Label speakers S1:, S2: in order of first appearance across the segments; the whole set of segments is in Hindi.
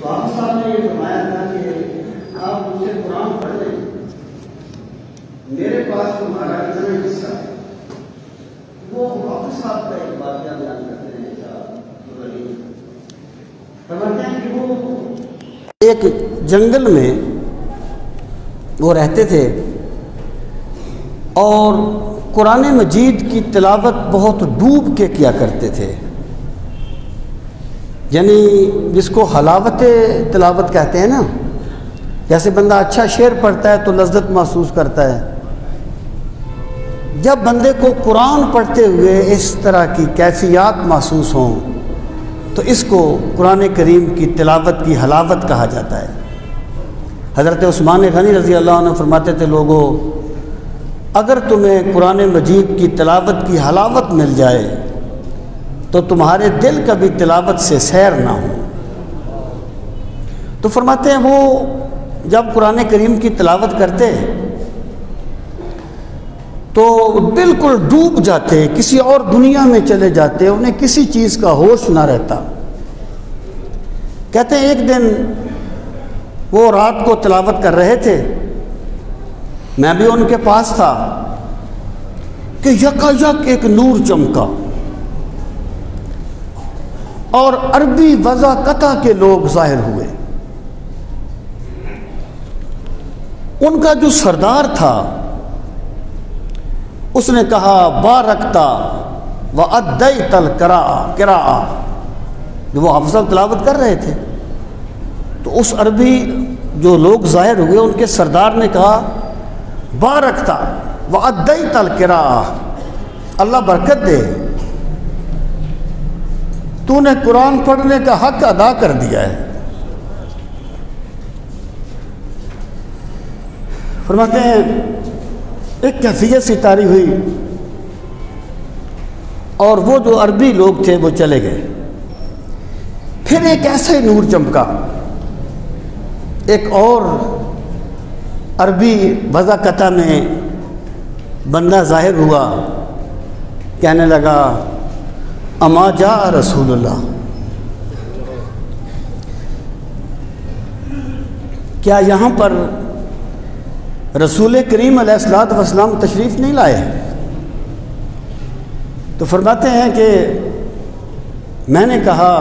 S1: तो आप साहब ने ये फरमाया था कि आप मुझसे कुरान पढ़ लें, मेरे पास तुम्हारा इतना हिस्सा है। वो हाफिज साहब का एक वाक़या बयान करते हैं, समझते हैं कि वो एक जंगल में वो रहते थे और कुरान मजीद की तिलावत बहुत डूब के किया करते थे, यानी जिसको हलावत तिलावत कहते हैं ना। जैसे बंदा अच्छा शेर पढ़ता है तो लज्जत महसूस करता है, जब बंदे को कुरान पढ़ते हुए इस तरह की कैफियत महसूस हों तो इसको कुरान करीम की तिलावत की हलावत कहा जाता है। हज़रत उस्मान गनी रज़ी अल्लाह अन्हु फरमाते थे, लोगों अगर तुम्हें कुरान मजीद की तिलावत की हलावत मिल जाए तो तुम्हारे दिल कभी तिलावत से सैर ना हो। तो फरमाते हैं वो जब कुरान करीम की तिलावत करते तो बिल्कुल डूब जाते, किसी और दुनिया में चले जाते, उन्हें किसी चीज़ का होश ना रहता। कहते हैं एक दिन वो रात को तिलावत कर रहे थे, मैं भी उनके पास था कि यकायक एक नूर चमका और अरबी वज़ा कता के लोग ज़ाहिर हुए। उनका जो सरदार था उसने कहा बारकता व अद्दैतल क़िराअ, जो वो हाफ़िज़ तिलावत कर रहे थे तो उस अरबी जो लोग ज़ाहिर हुए उनके सरदार ने कहा बारकता व अद्दैतल क़िराअ, अल्लाह बरकत दे, तूने कुरान पढ़ने का हक अदा कर दिया है। फरमाते हैं एक कैफियत सी तारी हुई और वो जो अरबी लोग थे वो चले गए। फिर एक ऐसा ही नूर चमका, एक और अरबी वज़ाकता में बंदा ज़ाहिर हुआ, कहने लगा अमा जा रसूलुल्लाह, क्या यहाँ पर रसूल करीम अलैहिस्सलातु वस्सलाम तशरीफ़ नहीं लाए? तो फरमाते हैं कि मैंने कहा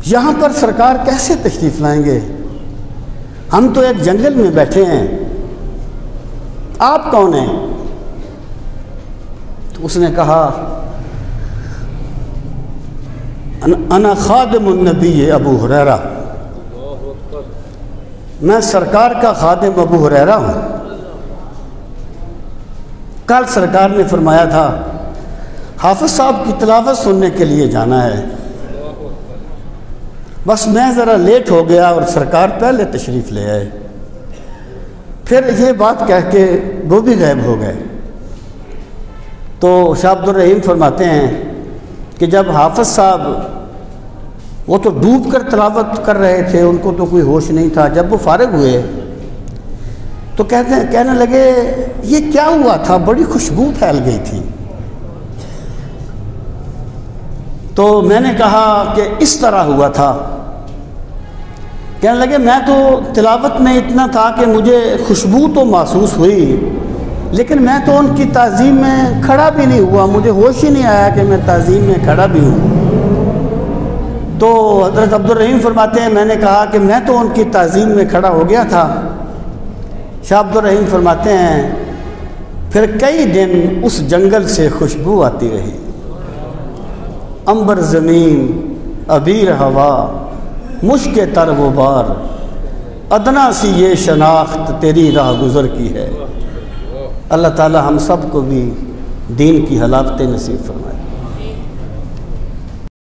S1: यहाँ पर सरकार कैसे तशरीफ़ लाएंगे, हम तो एक जंगल में बैठे हैं, आप कौन हैं? तो उसने कहा अना खादिमुन नबी अबू हुरैरा, मैं सरकार का खादिम अबू हुरैरा हूँ। कल सरकार ने फरमाया था हाफिज साहब की तिलावत सुनने के लिए जाना है, बस मैं ज़रा लेट हो गया और सरकार पहले तशरीफ़ ले आए। फिर ये बात कह के वो भी गायब हो गए। तो शाह अब्दुल रहीम फरमाते हैं कि जब हाफिज साहब वो तो डूब कर तिलावत कर रहे थे, उनको तो कोई होश नहीं था, जब वो फारिग हुए तो कहने लगे ये क्या हुआ था, बड़ी खुशबू फैल गई थी। तो मैंने कहा कि इस तरह हुआ था। कहने लगे मैं तो तिलावत में इतना था कि मुझे खुशबू तो महसूस हुई, लेकिन मैं तो उनकी ताज़ीम में खड़ा भी नहीं हुआ, मुझे होश ही नहीं आया कि मैं ताज़ीम में खड़ा भी हूँ। तो हज़रत अब्दुल रहीम फरमाते हैं मैंने कहा कि मैं तो उनकी ताज़ीम में खड़ा हो गया था। शाह अब्दुल रहीम फरमाते हैं फिर कई दिन उस जंगल से खुशबू आती रही, अंबर ज़मीन अबीर हवा मुश्क तर वो बार, अदना सी ये शनाख्त तेरी राह गुज़र की है। अल्लाह ताला हम सब को भी दीन की हलावतें नसीब फरमाए।